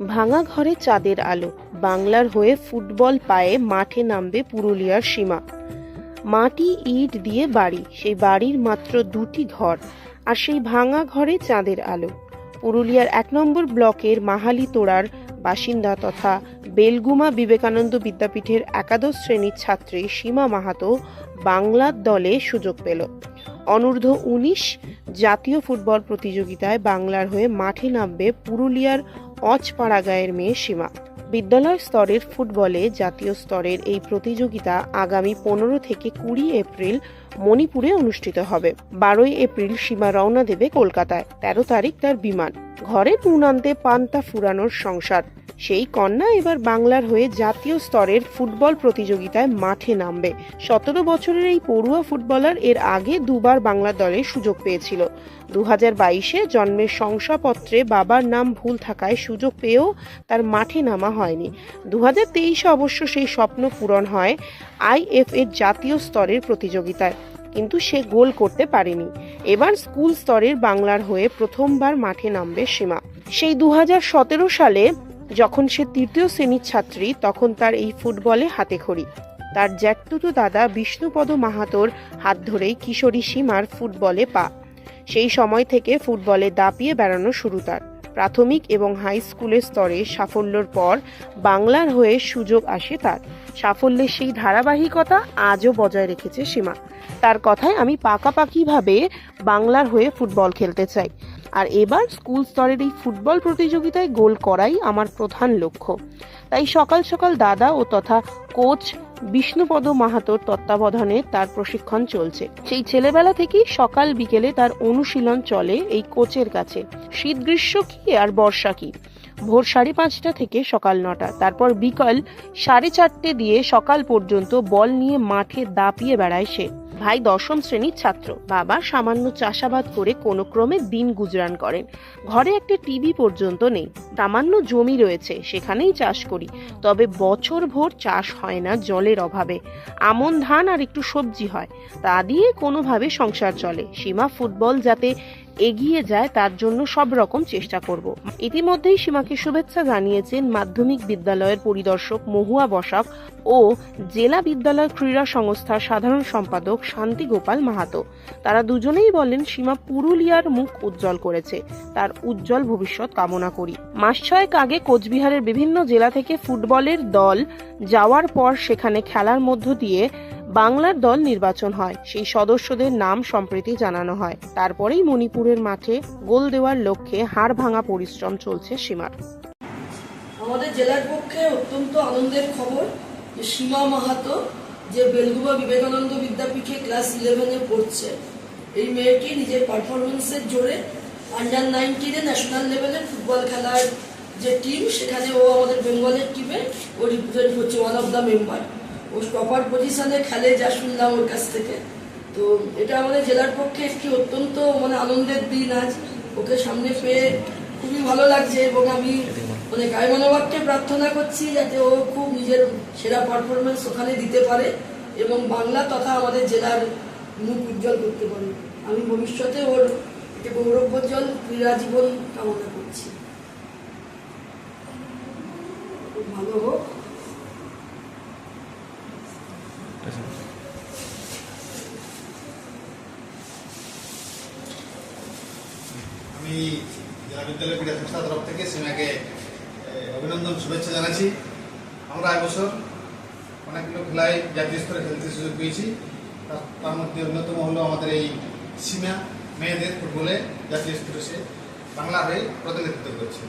ভাঙা ঘরে চাঁদের আলো, বাংলার হয়ে ফুটবল পায়ে মাঠে নামবে পুরুলিয়ার সীমা। মাটি ইট দিয়ে বাড়ি, সেই বাড়ির মাত্র দুটি ঘর, আর সেই ভাঙা ঘরে চাঁদের আলো। পুরুলিয়ার ১ নম্বর ব্লকের মাহালিতোড়ার বাসিন্দা তথা বেলগুমা বিবেকানন্দ বিদ্যাপীঠের একাদশ শ্রেণীর ছাত্রী সীমা মাহাতো বাংলার দলে সুযোগ পেল। অনূর্ধ্ব ১৯ জাতীয় ফুটবল প্রতিযোগিতায় বাংলার হয়ে মাঠে নামবে পুরুলিয়ার অচপাড়া গাঁয়ের মেয়ে সীমা। বিদ্যালয় স্তরের ফুটবলে জাতীয় স্তরের এই প্রতিযোগিতা আগামী ১৫ থেকে ২০ এপ্রিল মণিপুরে অনুষ্ঠিত হবে। ১২ এপ্রিল সীমা রওনা দেবে কলকাতায়, ১৩ তারিখ তার বিমান। ঘরে নুন আনতে পান্তা ফুরানোর সংসার, সেই কন্যা এবার বাংলার হয়ে জাতীয় স্তরের ফুটবল প্রতিযোগিতায় মাঠে নামবে। ১৭ বছরের এই পড়ুয়া ফুটবলার এর আগে দুবার বাংলা দলের সুযোগ পেয়েছিল। ২০২২-এ জন্মের শংসাপত্রে বাবার নাম ভুল থাকায় সুযোগ পেয়েও তার মাঠে নামা হয়নি। ২০২৩-এ অবশ্য সেই স্বপ্ন পূরণ হয় IF-এর জাতীয় স্তরের প্রতিযোগিতায়, কিন্তু সে গোল করতে পারেনি। এবার স্কুল স্তরের বাংলার হয়ে প্রথমবার মাঠে নামবে সীমা। সেই ২০১৭ সালে যখন সে ৩য় শ্রেণীর ছাত্রী, তখন তার এই ফুটবলে হাতেখড়ি। তার জ্যাঠতুতো দাদা বিষ্ণুপদ মাহাতোর হাত ধরেই কিশোরী সীমার ফুটবলে পা। সেই সময় থেকে ফুটবলে দাপিয়ে বেড়ানো শুরু তার। প্রাথমিক এবং হাই স্কুলের স্তরে সাফল্যের পর বাংলার হয়ে সুযোগ আসে তার। সাফল্যের সেই ধারাবাহিকতা আজও বজায় রেখেছে সীমা। তার কথায়, আমি পাকাপাকিভাবে বাংলার হয়ে ফুটবল খেলতে চাই, আর এবার স্কুল স্তরের এই ফুটবল প্রতিযোগিতায় গোল করাই আমার প্রধান লক্ষ্য। তাই সকাল সকাল দাদা ও তথা কোচ বিষ্ণুপদ মাহাতোর তত্ত্বাবধানে তার প্রশিক্ষণ চলছে। সেই ছেলেবেলা থেকেই সকাল বিকেলে তার অনুশীলন চলে এই কোচের কাছে। শীত গ্রীষ্ম কি আর বর্ষা কি, ভোর 5:30 থেকে সকাল 9টা, তারপর বিকাল 4:30 দিয়ে সকাল পর্যন্ত বল নিয়ে মাঠে দাপিয়ে বেড়ায় সে। ভাই 10ম শ্রেণীর ছাত্র, বাবা সামান্য চাষাবাদ করে কোনো ক্রমে দিন গুজরান করেন। ঘরে একটা টিভি পর্যন্ত নেই। সামান্য জমি রয়েছে, সেখানেই চাষ করি, তবে বছর ভোর চাষ হয় না জলের অভাবে। আমন ধান আর একটু সবজি হয়, তা দিয়ে কোনোভাবে সংসার চলে। সীমা ফুটবল যাতে এগিয়ে যায় তার জন্য সব রকম চেষ্টা করব। ইতিমধ্যেই সীমাকে শুভেচ্ছা জানিয়েছেন মাধ্যমিক বিদ্যালয়ের পরিদর্শক মহুয়া বসাক ও জেলা বিদ্যালয় ক্রীড়া সংস্থার সাধারণ সম্পাদক শান্তি গোপাল মাহাতো। তারা দুজনেই বলেন, সীমা পুরুলিয়ার মুখ উজ্জ্বল করেছে, তার উজ্জ্বল ভবিষ্যৎ কামনা করি। মাস 6 আগে কোচবিহারের বিভিন্ন জেলা থেকে ফুটবলের দল যাওয়ার পর সেখানে খেলার মধ্য দিয়ে বাংলার দল নির্বাচন হয়। সেই সদস্যদের নাম সম্প্রতি জানানো হয়। তারপরেই মণিপুরের মাঠে গোল দেওয়ার লক্ষ্যে হাড় ভাঙা পরিশ্রম চলছে সীমার। আমাদের জেলার পক্ষে অত্যন্ত আনন্দের খবর যে সীমা মাহাতো, যে বেলগুমা বিবেকানন্দ বিদ্যাপীঠে ক্লাস 11-এ পড়ছে, এই মেয়েটি নিজের পারফরমেন্সের জোরে আন্ডার-19-এ ন্যাশনাল লেভেলে ফুটবল খেলার যে টিম, সেখানে ও আমাদের বেঙ্গলের টিমে ও রিপ্রেজেন্ট হচ্ছে, ওয়ান অফ দ্য মেম্বার। ও টপার পজিশনে খেলে, যা শুনলাম ওর কাছ থেকে। তো এটা আমাদের জেলার পক্ষে একটি অত্যন্ত আনন্দের দিন আজ। ওকে সামনে পেয়ে খুবই ভালো লাগছে, এবং আমি গায়মানবাবকে প্রার্থনা করছি যাতে ও খুব নিজের সেরা পারফরমেন্স ওখানে দিতে পারে এবং বাংলা তথা আমাদের জেলার মুখ উজ্জ্বল করতে পারে। আমি ভবিষ্যতে ওর একটি গৌরবোজ্জ্বল ক্রীড়া জীবন কামনা করছি। খুব ভালো হোক। আমি জেলা বিদ্যালয় ক্রীড়া সংস্থার তরফ থেকে সীমাকে অভিনন্দন, শুভেচ্ছা জানাচ্ছি। আমরা এবছর অনেকগুলো খেলায় জাতীয় স্তরে খেলতে সুযোগ পেয়েছি। তার মধ্যে অন্যতম হলো আমাদের এই সীমা মেয়েদের ফুটবলে জাতীয় স্তরে সে বাংলা হয়ে প্রতিনিধিত্ব করছে।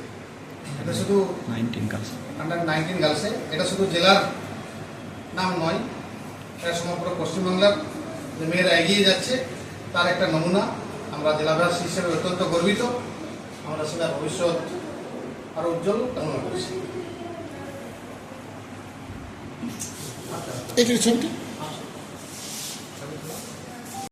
এটা শুধু আন্ডার-19 গার্লসে, এটা শুধু জেলার নাম নয়, এটা সমগ্র পশ্চিমবাংলার যে মেয়েরা এগিয়ে যাচ্ছে তার একটা নমুনা। আমরা জেলাবাসী হিসেবে অত্যন্ত গর্বিত। আমরা সেটা ভবিষ্যৎ আরো উজ্জ্বল কামনা করছি।